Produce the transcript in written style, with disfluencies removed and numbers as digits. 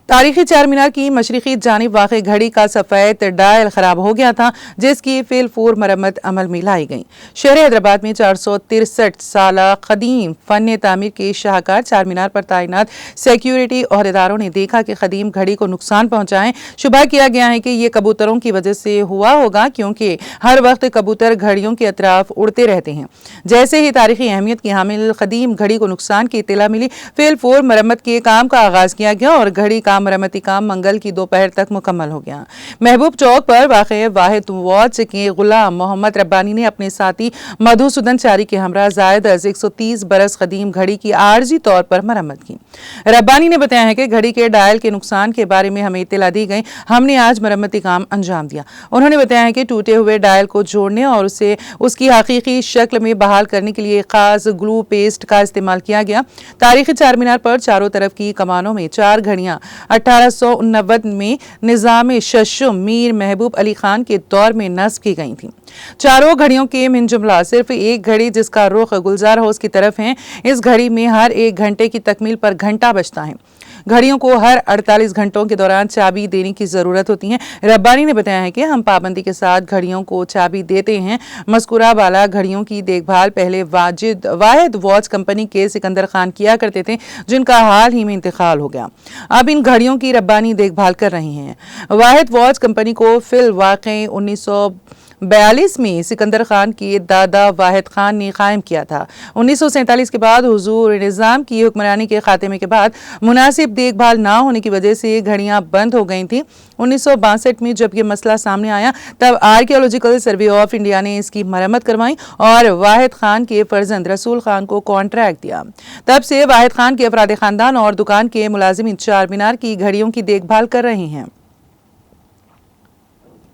تاریخی چار مینار کی مشرقی جانب واقع گھڑی کا سفید ڈائل خراب ہو گیا تھا، جس کی فی الفور مرمت عمل میں لائی گئی۔ شہر حیدرآباد میں 463 سالہ قدیم فن تعمیر کے شاہکار چار مینار پر تعینات سیکیورٹی عہدیداروں نے دیکھا کہ قدیم گھڑی کو نقصان پہنچائیں۔ شبہ کیا گیا ہے کہ یہ کبوتروں کی وجہ سے ہوا ہوگا، کیونکہ ہر وقت کبوتر گھڑیوں کے اطراف اڑتے رہتے ہیں۔ جیسے ہی تاریخی اہمیت کی حامل قدیم گھڑی کو نقصان کی اطلاع ملی، فی الفور مرمت کے کام کا آغاز کیا گیا اور گھڑی کا مرمتی کام منگل کی دوپہر تک مکمل ہو گیا۔ محبوب چوک پر واقع واحد واچ کے غلام محمد ربانی نے اپنے ساتھی مدھوسودن چاری کے ہمراہ زائد از 130 برس قدیم گھڑی کی عارضی طور پر مرمت کی۔ ربانی نے بتایا ہے کہ گھڑی کے ڈائل کے نقصان کے بارے میں ہمیں اطلاع دی گئی، ہم نے آج مرمتی کام انجام دیا۔ انہوں نے بتایا ہے کہ ٹوٹے ہوئے ڈائل کو جوڑنے اور اسے اس کی حقیقی شکل میں بحال کرنے کے لیے خاص گلو پیسٹ کا استعمال کیا گیا۔ تاریخی چار مینار پر چاروں طرف کی کمانوں میں 4 گھڑیاں 1889 میں نظام ششم میر محبوب علی خان کے دور میں نصب کی گئی تھیں۔ چاروں گھڑیوں کے من جملہ صرف ایک گھڑی جس کا رخ گلزار ہاؤس کی طرف ہے، اس گھڑی میں ہر 1 گھنٹے کی تکمیل پر گھنٹہ بجتا ہے۔ گھڑیوں کو ہر 48 گھنٹوں کے دوران چابی دینے کی ضرورت ہوتی ہے۔ ربانی نے بتایا ہے کہ ہم پابندی کے ساتھ گھڑیوں کو چابی دیتے ہیں۔ مذکورہ بالا گھڑیوں کی دیکھ بھال پہلے واحد واچ کمپنی کے سکندر خان کیا کرتے تھے، جن کا حال ہی میں انتقال ہو گیا۔ اب ان گھڑیوں کی ربانی دیکھ بھال کر رہے ہیں۔ واحد واچ کمپنی کو فی الواقع 1942 میں سکندر خان کے دادا واحد خان نے قائم کیا تھا۔ 1947 کے بعد حضور نظام کی حکمرانی کے خاتمے کے بعد مناسب دیکھ بھال نہ ہونے کی وجہ سے گھڑیاں بند ہو گئی تھیں۔ 1962 میں جب یہ مسئلہ سامنے آیا، تب آرکیالوجیکل سروے آف انڈیا نے اس کی مرمت کروائی اور واحد خان کے فرزند رسول خان کو کانٹریکٹ دیا۔ تب سے واحد خان کے افراد خاندان اور دکان کے ملازمین چار مینار کی گھڑیوں کی دیکھ بھال کر رہے ہیں۔